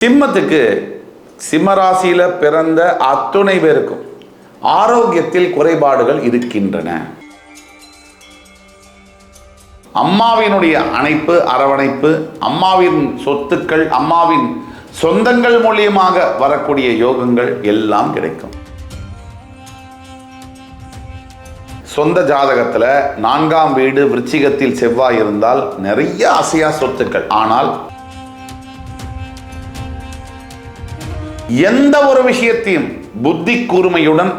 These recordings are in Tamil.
சிம்மத்துக்கு சிம்மராசியில பிறந்த அத்துணை பேருக்கும் ஆரோக்கியத்தில் குறைபாடுகள் இருக்கின்றன. அம்மாவினுடைய அணைப்பு, அரவணைப்பு, அம்மாவின் சொத்துக்கள், அம்மாவின் சொந்தங்கள் மூலியமாக வரக்கூடிய யோகங்கள் எல்லாம் கிடைக்கும். சொந்த ஜாதகத்துல 4ஆம் வீடு விருச்சிகத்தில் செவ்வாய் இருந்தால் நிறைய அசையா சொத்துக்கள். ஆனால் எந்த ஒரு விஷயத்தையும் புத்தி கூர்மையுடன்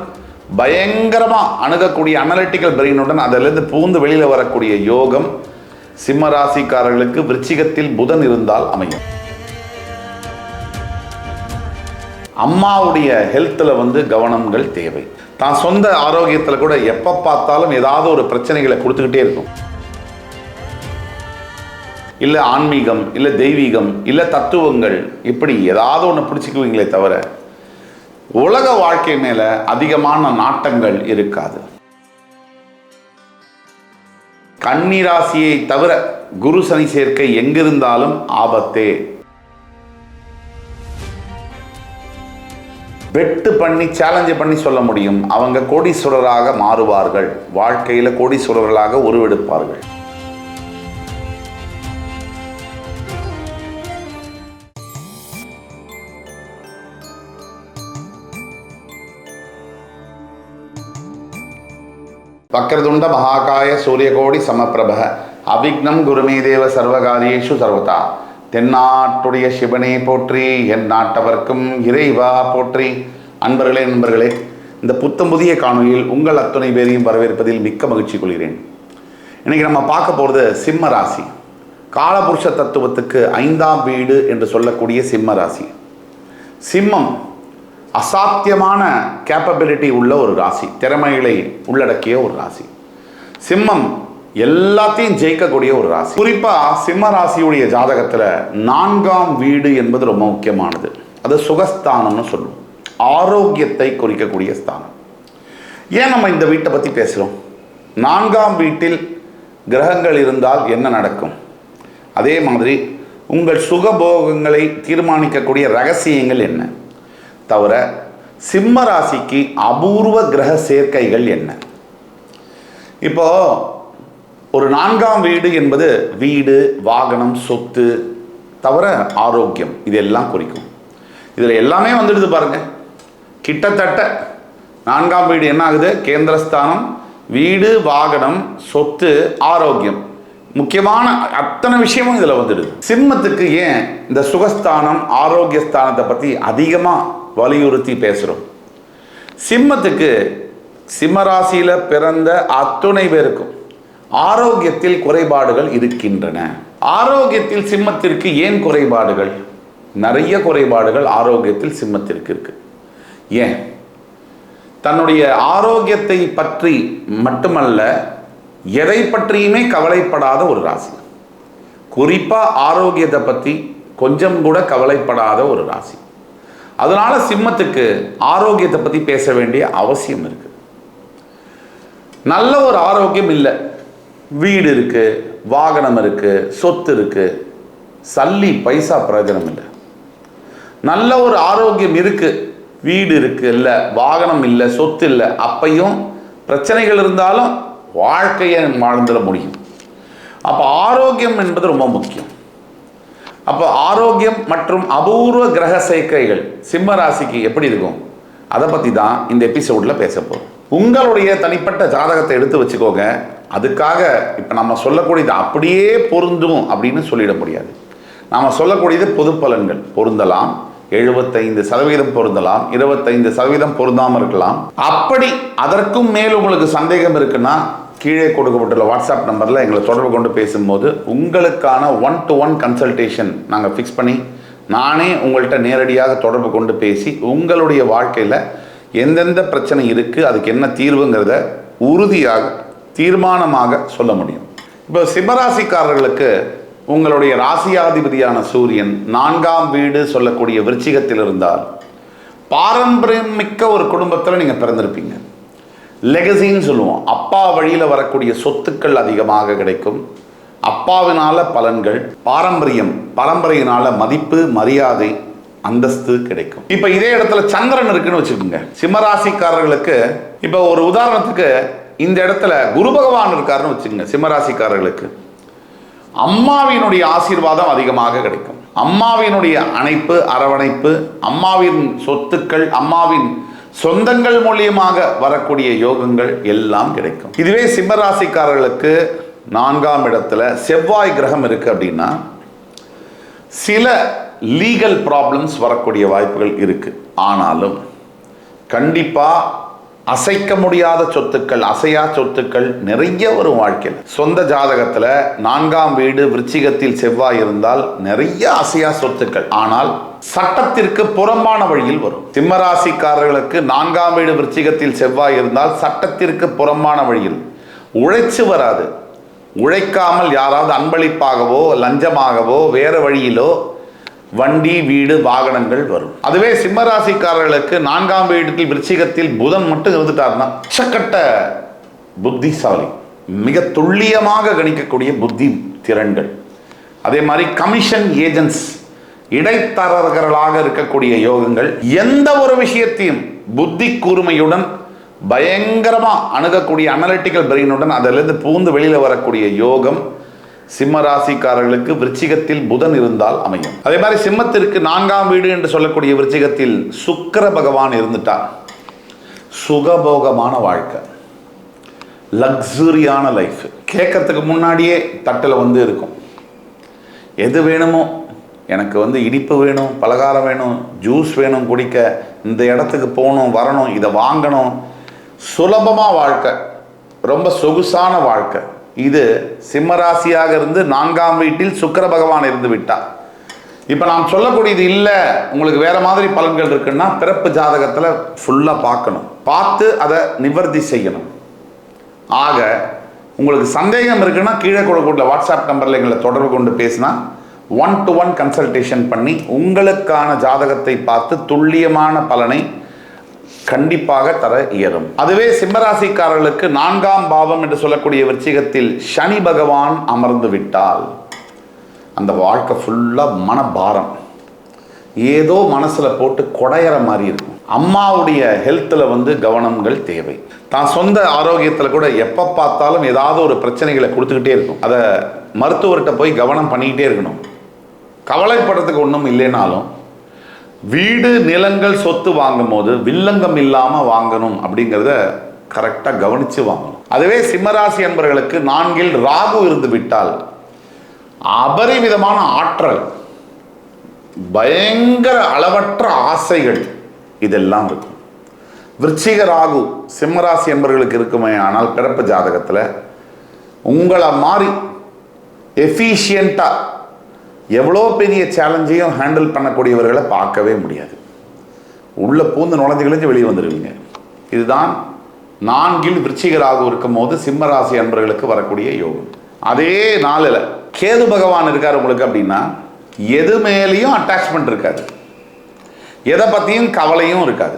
பயங்கரமா அணுகக்கூடிய அனலிட்டிக்கல் பிரெயினுடன் அதிலிருந்து பூந்து வெளியில வரக்கூடிய யோகம் சிம்ம ராசிக்காரர்களுக்கு விருச்சிகத்தில் புதன் இருந்தால் அமையும். அம்மாவுடைய ஹெல்த்ல கவனங்கள் தேவை. தான் சொந்த ஆரோக்கியத்துல கூட எப்ப பார்த்தாலும் ஏதாவது ஒரு பிரச்சனைகளை கொடுத்துக்கிட்டே இருக்கும். இல்ல ஆன்மீகம், இல்ல தெய்வீகம், இல்ல தத்துவங்கள், இப்படி ஏதாவது ஒன்று பிடிச்சிக்குவீங்களே தவிர உலக வாழ்க்கை மேல அதிகமான நாட்டங்கள் இருக்காது. கன்னி ராசியை தவிர குரு சனி சேர்க்கை எங்கிருந்தாலும் ஆபத்தே. வெட்டு பண்ணி சேலஞ்சு பண்ணி சொல்ல முடியும். அவங்க கோடீஸ்வரராக மாறுவார்கள். வாழ்க்கையில கோடீஸ்வரர்களாக உருவெடுப்பார்கள். வக்ரதுண்ட மகாகாய சூரியகோடி சமப்பிரப அவிக்னம் குருமே தேவ சர்வகாரியேஷு சர்வதா. தென்னாட்டுடைய சிவனே போற்றி, என் நாட்டவர்க்கும் இறைவா போற்றி. நண்பர்களே, இந்த புத்தம் புதிய காணொலியில் உங்கள் அத்துணை பேரையும் வரவேற்பதில் மிக்க மகிழ்ச்சி கொள்கிறேன். இன்னைக்கு நம்ம பார்க்க போகிறது சிம்ம ராசி. காலபுருஷ தத்துவத்துக்கு 5ஆம் வீடு என்று சொல்லக்கூடிய சிம்ம ராசி. சிம்மம் அசாத்தியமான கேப்பபிலிட்டி உள்ள ஒரு ராசி, திறமைகளை உள்ளடக்கிய ஒரு ராசி. சிம்மம் எல்லாத்தையும் ஜெயிக்கக்கூடிய ஒரு ராசி. குறிப்பா சிம்ம ராசியுடைய ஜாதகத்துல 4ஆம் வீடு என்பது ரொம்ப முக்கியமானது. அது சுகஸ்தானம்னு சொல்லுவோம். ஆரோக்கியத்தை குறிக்கக்கூடிய ஸ்தானம். ஏன் நம்ம இந்த வீட்டை பத்தி பேசுறோம்? 4ஆம் வீட்டில் கிரகங்கள் இருந்தால் என்ன நடக்கும்? அதே மாதிரி உங்கள் சுகபோகங்களை தீர்மானிக்கக்கூடிய ரகசியங்கள் என்ன? தவிர சிம்ம ராசிக்கு அபூர்வ கிரக சேர்க்கைகள் என்ன? இப்போ ஒரு 4ஆம் வீடு என்பது வீடு, வாகனம், சொத்து தவிர ஆரோக்கியம், இதெல்லாம் குறிக்கும். இதுல எல்லாமே வந்துடுது பாருங்க. கிட்டத்தட்ட 4ஆம் வீடு என்ன ஆகுது? கேந்திரஸ்தானம், வீடு, வாகனம், சொத்து, ஆரோக்கியம், முக்கியமான அத்தனை விஷயமும் இதுல வந்துடுது. சிம்மத்துக்கு ஏன் இந்த சுகஸ்தானம், ஆரோக்கிய ஸ்தானத்தை பத்தி அதிகமா வலியுறுத்தி பேசுறோம்? சிம்மத்துக்கு சிம்மராசியில பிறந்த அத்துணை பேருக்கும் ஆரோக்கியத்தில் குறைபாடுகள் இருக்கின்றன. ஆரோக்கியத்தில் சிம்மத்திற்கு ஏன் குறைபாடுகள்? நிறைய குறைபாடுகள் ஆரோக்கியத்தில் சிம்மத்திற்கு இருக்கு. ஏன்? தன்னுடைய ஆரோக்கியத்தை பற்றி மட்டுமல்ல, எதை பற்றியுமே கவலைப்படாத ஒரு ராசி. குறிப்பா ஆரோக்கியத்தை பற்றி கொஞ்சம் கூட கவலைப்படாத ஒரு ராசி. அதனால சிம்மத்துக்கு ஆரோக்கியத்தை பத்தி பேச வேண்டிய அவசியம் இருக்கு. நல்ல ஒரு ஆரோக்கியம் இல்லை, வீடு இருக்கு, வாகனம் இருக்கு, சொத்து இருக்கு, சல்லி பைசா பிரயோஜனம் இல்லை. நல்ல ஒரு ஆரோக்கியம் இருக்கு, வீடு இருக்கு, இல்லை வாகனம் இல்லை, சொத்து இல்லை, அப்பையும் பிரச்சனைகள் இருந்தாலும் வாழ்க்கையை வாழ்ந்துட முடியும். அப்போ ஆரோக்கியம் என்பது ரொம்ப முக்கியம். அப்போ ஆரோக்கியம் மற்றும் அபூர்வ கிரக சேர்க்கைகள் சிம்ம ராசிக்கு எப்படி இருக்கும்? அதை பற்றி தான் இந்த எபிசோடில் பேச போகிறோம். உங்களுடைய தனிப்பட்ட ஜாதகத்தை எடுத்து வச்சுக்கோங்க. அதுக்காக இப்போ நம்ம சொல்லக்கூடியது அப்படியே பொருந்தும் அப்படின்னு சொல்லிட முடியாது. நாம் சொல்லக்கூடியது பொது பலன்கள். பொருந்தலாம், 75% பொருந்தலாம், 25% பொருந்தாமல் இருக்கலாம். அப்படி அதற்கும் மேல் உங்களுக்கு சந்தேகம் இருக்குன்னா கீழே கொடுக்கப்பட்டுள்ள வாட்ஸ்அப் நம்பரில் எங்களை தொடர்பு கொண்டு பேசும்போது உங்களுக்கான 1-to-1 கன்சல்டேஷன் நாங்கள் ஃபிக்ஸ் பண்ணி நானே உங்கள்கிட்ட நேரடியாக தொடர்பு கொண்டு பேசி உங்களுடைய வாழ்க்கையில் எந்தெந்த பிரச்சனை இருக்குது, அதுக்கு என்ன தீர்வுங்கிறத உறுதியாக தீர்மானமாக சொல்ல முடியும். இப்போ சிம்மராசிக்காரர்களுக்கு உங்களுடைய ராசியாதிபதியான சூரியன் 4ஆம் வீடு சொல்லக்கூடிய விருச்சிகத்தில் இருந்தால் பாரம்பரியம் மிக்க ஒரு குடும்பத்தில் நீங்கள் பிறந்திருப்பீங்க. லெகசின்னு சொல்லுவோம். அப்பா வழியில் வரக்கூடிய சொத்துக்கள் அதிகமாக கிடைக்கும். அப்பாவினால பலன்கள், பாரம்பரியம், பரம்பரையினால மதிப்பு, மரியாதை, அந்தஸ்து கிடைக்கும். இப்ப இதே இடத்துல சந்திரன் இருக்குன்னு வச்சுக்கோங்க. சிம்மராசிக்காரர்களுக்கு இப்ப ஒரு உதாரணத்துக்கு இந்த இடத்துல குரு பகவான் இருக்காருன்னு வச்சுக்கோங்க. சிம்மராசிக்காரர்களுக்கு அம்மாவினுடைய ஆசீர்வாதம் அதிகமாக கிடைக்கும். அம்மாவினுடைய அணைப்பு, அரவணைப்பு, அம்மாவின் சொத்துக்கள், அம்மாவின் சொந்தங்கள் மூலியமாக வரக்கூடிய யோகங்கள் எல்லாம் கிடைக்கும். இதுவே சிம்மராசிக்காரர்களுக்கு 4ஆம் இடத்துல செவ்வாய் கிரகம் இருக்கு அப்படின்னா சில லீகல் ப்ராப்ளம்ஸ் வரக்கூடிய வாய்ப்புகள் இருக்கு. ஆனாலும் கண்டிப்பா அசைக்க முடியாத சொத்துக்கள், அசையா சொத்துக்கள் நிறைய வரும் வாழ்க்கையில். சொந்த ஜாதகத்துல 4ஆம் வீடு விருச்சிகத்தில் செவ்வாய் இருந்தால் நிறைய அசையா சொத்துக்கள், ஆனால் சட்டத்திற்கு புறம்பான வழியில் வரும். சிம்மராசிக்காரர்களுக்கு 4ஆம் வீடு விருச்சிகத்தில் செவ்வாய் இருந்தால் சட்டத்திற்கு புறம்பான வழியில் உழைச்சு வராது. உழைக்காமல் யாராவது அன்பளிப்பாகவோ லஞ்சமாகவோ வேற வழியிலோ வண்டி, வீடு, வாகனங்கள் வரும். அதுவே சிம்மராசிக்காரர்களுக்கு 4ஆம் வீட்டில் விருச்சிகத்தில் புதன் மட்டும் இருந்துட்டாருன்னா உச்சக்கட்ட புத்திசாலி, மிக துல்லியமாக கணிக்கக்கூடிய புத்தி திறன்கள். அதே மாதிரி கமிஷன் ஏஜென்ட்ஸ், இடைத்தரகர்களாக இருக்கக்கூடிய யோகங்கள், எந்த ஒரு விஷயத்தையும் புத்தி கூர்மையுடன் பயங்கரமா அணுகக்கூடிய அனலிட்டிக்கல் பிரெயினுடன் அதிலிருந்து பூந்து வெளியில வரக்கூடிய யோகம் சிம்மராசிக்காரர்களுக்கு விருச்சிகத்தில் புதன் இருந்தால் அமையும். அதே மாதிரி சிம்மத்திற்கு 4ஆம் வீடு என்று சொல்லக்கூடிய விருச்சிகத்தில் சுக்கிர பகவான் இருந்துட்டா சுகபோகமான வாழ்க்கை, லக்ஸுரியான லைஃப். கேட்கறதுக்கு முன்னாடியே தட்டில் இருக்கும். எது வேணுமோ, எனக்கு இனிப்பு வேணும், பலகாரம் வேணும், ஜூஸ் வேணும் குடிக்க, இந்த இடத்துக்கு போகணும், வரணும், இதை வாங்கணும், சுலபமாக வாழ்க்கை, ரொம்ப சொகுசான வாழ்க்கை. இது சிம்மராசியாக இருந்து 4ஆம் வீட்டில் சுக்கிர பகவான் இருந்து விட்டார். இப்போ நாம் சொல்லக்கூடியது இல்லை, உங்களுக்கு வேற மாதிரி பலன்கள் இருக்குன்னா பிறப்பு ஜாதகத்தில் ஃபுல்லாக பார்க்கணும், பார்த்து அதை நிவர்த்தி செய்யணும். ஆக உங்களுக்கு சந்தேகம் இருக்குன்னா கீழே கொடுக்கக்கூடிய வாட்ஸ்அப் நம்பரில் எங்களை தொடர்பு கொண்டு பேசினா 1-to-1 கன்சல்டேஷன் பண்ணி உங்களுக்கான ஜாதகத்தை பார்த்து துல்லியமான பலனை கண்டிப்பாக தர இயலும். அதுவே சிம்மராசிக்காரர்களுக்கு 4ஆம் பாவம் என்று சொல்லக்கூடிய விருச்சிகத்தில் சனி பகவான் அமர்ந்து விட்டால் அந்த வாழ்க்கை ஃபுல்லா மனபாரம், ஏதோ மனசுல போட்டு கொடையற மாதிரி இருக்கும். அம்மாவுடைய ஹெல்த்ல கவனங்கள் தேவை. தான் சொந்த ஆரோக்கியத்தில் கூட எப்ப பார்த்தாலும் ஏதாவது ஒரு பிரச்சனைகளை கொடுத்துக்கிட்டே இருக்கும். அதை மருத்துவர்கிட்ட போய் கவனம் பண்ணிக்கிட்டே இருக்கணும். கவலைப்படுறதுக்கு ஒன்றும் இல்லைனாலும் வீடு, நிலங்கள், சொத்து வாங்கும் போது வில்லங்கம் இல்லாமல் வாங்கணும் அப்படிங்கிறத கரெக்டாக கவனித்து வாங்கணும். அதுவே சிம்மராசி என்பவர்களுக்கு 4இல் ராகு இருந்து விட்டால் அபரிவிதமான ஆற்றல், பயங்கர அளவற்ற ஆசைகள் இதெல்லாம் இருக்கும். விருச்சிக ராகு சிம்மராசி என்பவர்களுக்கு இருக்குமே ஆனால் பிறப்பு ஜாதகத்தில் உங்களை மாதிரி எஃபிஷியண்டாக எவ்வளோ பெரிய சேலஞ்சையும் ஹேண்டில் பண்ணக்கூடியவர்களை பார்க்கவே முடியாது. உள்ள பூந்து நுழைஞ்சு வெளியே வந்துடுவீங்க. இதுதான் 4இல் விருச்சிக ராகு இருக்கும் போது சிம்மராசி அன்பர்களுக்கு வரக்கூடிய யோகம். அதே 4ல் கேது பகவான் இருக்கார் உங்களுக்கு அப்படின்னா எது மேலேயும் அட்டாச்மெண்ட் இருக்காது, எதை பற்றியும் கவலையும் இருக்காது,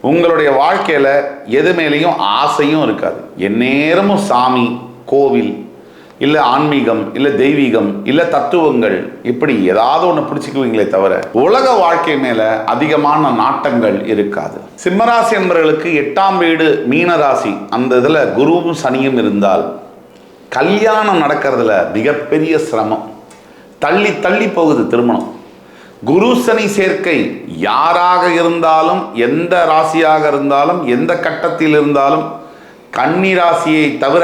உங்களுடைய வாழ்க்கையில் எது மேலேயும் ஆசையும் இருக்காது. எந்நேரமும் சாமி, கோவில், இல்லை ஆன்மீகம், இல்லை தெய்வீகம், இல்லை தத்துவங்கள், இப்படி ஏதாவது ஒன்று பிடிச்சிக்குவீங்களே தவிர உலக வாழ்க்கை மேல அதிகமான நாட்டங்கள் இருக்காது. சிம்மராசி என்பவர்களுக்கு 8ஆம் வீடு மீனராசி, அந்த இதில் குருவும் சனியும் இருந்தால் கல்யாணம் நடக்கிறதுல மிகப்பெரிய சிரமம், தள்ளி தள்ளி போகுது திருமணம். குரு சனி சேர்க்கை யாராக இருந்தாலும், எந்த ராசியாக இருந்தாலும், எந்த கட்டத்தில் இருந்தாலும், கன்னி ராசியை தவிர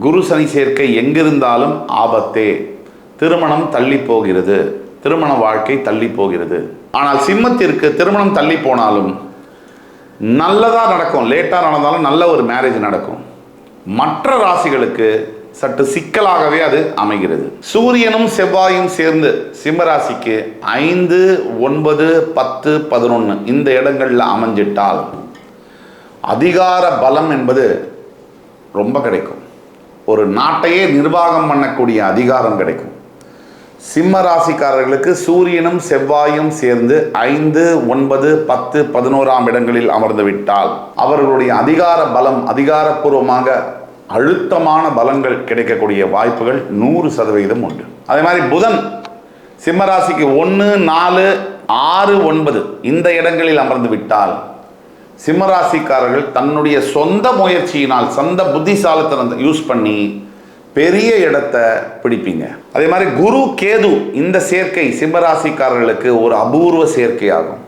குரு சனி சேர்க்கை எங்கிருந்தாலும் ஆபத்தே. திருமணம் தள்ளி போகிறது, திருமண வாழ்க்கை தள்ளி போகிறது. ஆனால் சிம்மத்திற்கு திருமணம் தள்ளி போனாலும் நல்லதாக நடக்கும், லேட்டாக நடந்தாலும் நல்ல ஒரு மேரேஜ் நடக்கும். மற்ற ராசிகளுக்கு சற்று சிக்கலாகவே அது அமைகிறது. சூரியனும் செவ்வாயும் சேர்ந்து சிம்மராசிக்கு 5, 9, 10, 11 இந்த இடங்களில் அமைஞ்சிட்டால் அதிகார பலம் என்பது ரொம்ப கிடைக்கும். ஒரு நாட்டையே நிர்வாகம் பண்ணக்கூடிய அதிகாரம் கிடைக்கும். சிம்ம ராசிக்காரர்களுக்கு சூரியனும் செவ்வாயும் சேர்ந்து 5, 9, 10, 11ஆம் இடங்களில் அமர்ந்து விட்டால் அவர்களுடைய அதிகார பலம், அதிகாரப்பூர்வமாக அழுத்தமான பலங்கள் கிடைக்கக்கூடிய வாய்ப்புகள் 100% உண்டு. அதே மாதிரி புதன் சிம்மராசிக்கு 1, 4 6, 9 இந்த இடங்களில் அமர்ந்து விட்டால் சிம்மராசிக்காரர்கள் தன்னுடைய சொந்த முயற்சியினால் சொந்த புத்திசாலித்தனத்தை யூஸ் பண்ணி பெரிய இடத்தை பிடிப்பீங்க. அதே மாதிரி குரு கேது இந்த சேர்க்கை சிம்மராசிக்காரர்களுக்கு ஒரு அபூர்வ சேர்க்கையாகும்.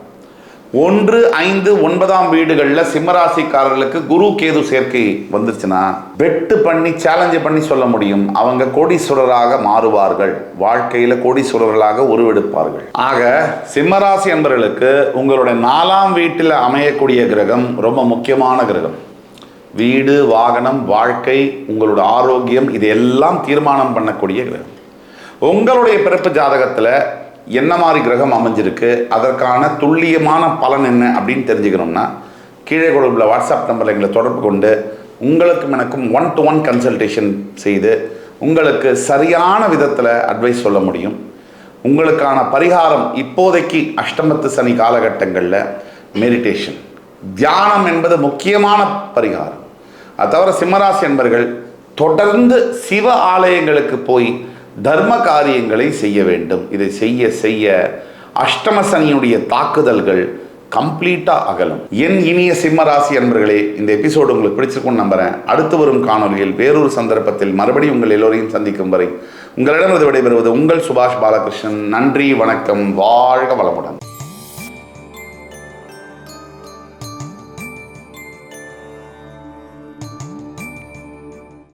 1, 5, 9ஆம் வீடுகளில் சிம்மராசிக்காரர்களுக்கு குரு கேது சேர்க்கை வந்துருச்சுன்னா பெட்டு பண்ணி சேலஞ்சு பண்ணி சொல்ல முடியும், அவங்க கோடீஸ்வரராக மாறுவார்கள், வாழ்க்கையில் கோடீஸ்வரர்களாக உருவெடுப்பார்கள். ஆக சிம்மராசி என்பவர்களுக்கு உங்களுடைய 4ஆம் வீட்டில் அமையக்கூடிய கிரகம் ரொம்ப முக்கியமான கிரகம். வீடு, வாகனம், வாழ்க்கை, உங்களோட ஆரோக்கியம் இதையெல்லாம் தீர்மானம் பண்ணக்கூடிய கிரகம். உங்களுடைய பிறப்பு ஜாதகத்தில் என்ன மாதிரி கிரகம் அமைஞ்சிருக்கு, அதற்கான துல்லியமான பலன் என்ன அப்படின்னு தெரிஞ்சுக்கணும்னா கீழே கொடுக்குள்ள வாட்ஸ்அப் நம்பரில் எங்களை தொடர்பு கொண்டு உங்களுக்கும் எனக்கும் 1-to-1 கன்சல்டேஷன் செய்து உங்களுக்கு சரியான விதத்தில் அட்வைஸ் சொல்ல முடியும். உங்களுக்கான பரிகாரம் இப்போதைக்கு அஷ்டமத்து சனி காலகட்டங்களில் மெடிடேஷன், தியானம் என்பது முக்கியமான பரிகாரம். அது தவிர சிம்மராசி என்பர்கள் தொடர்ந்து சிவ ஆலயங்களுக்கு போய் தர்ம காரியங்களை செய்ய வேண்டும். இதை செய்ய செய்ய அஷ்டம சனியுடைய தாக்குதல்கள் கம்ப்ளீட்டாக அகலும். என் இனிய சிம்மராசி அன்பர்களே, இந்த எபிசோடு உங்களுக்கு பிடிச்சிருக்கும்னு நம்புகிறேன். அடுத்து வரும் காணொலியில் வேறொரு சந்தர்ப்பத்தில் மறுபடியும் உங்கள் எல்லோரையும் சந்திக்கும் வரை உங்களிடமிருந்து விடைபெறுவது உங்கள் சுபாஷ் பாலகிருஷ்ணன். நன்றி, வணக்கம், வாழ்க வளமுடன்.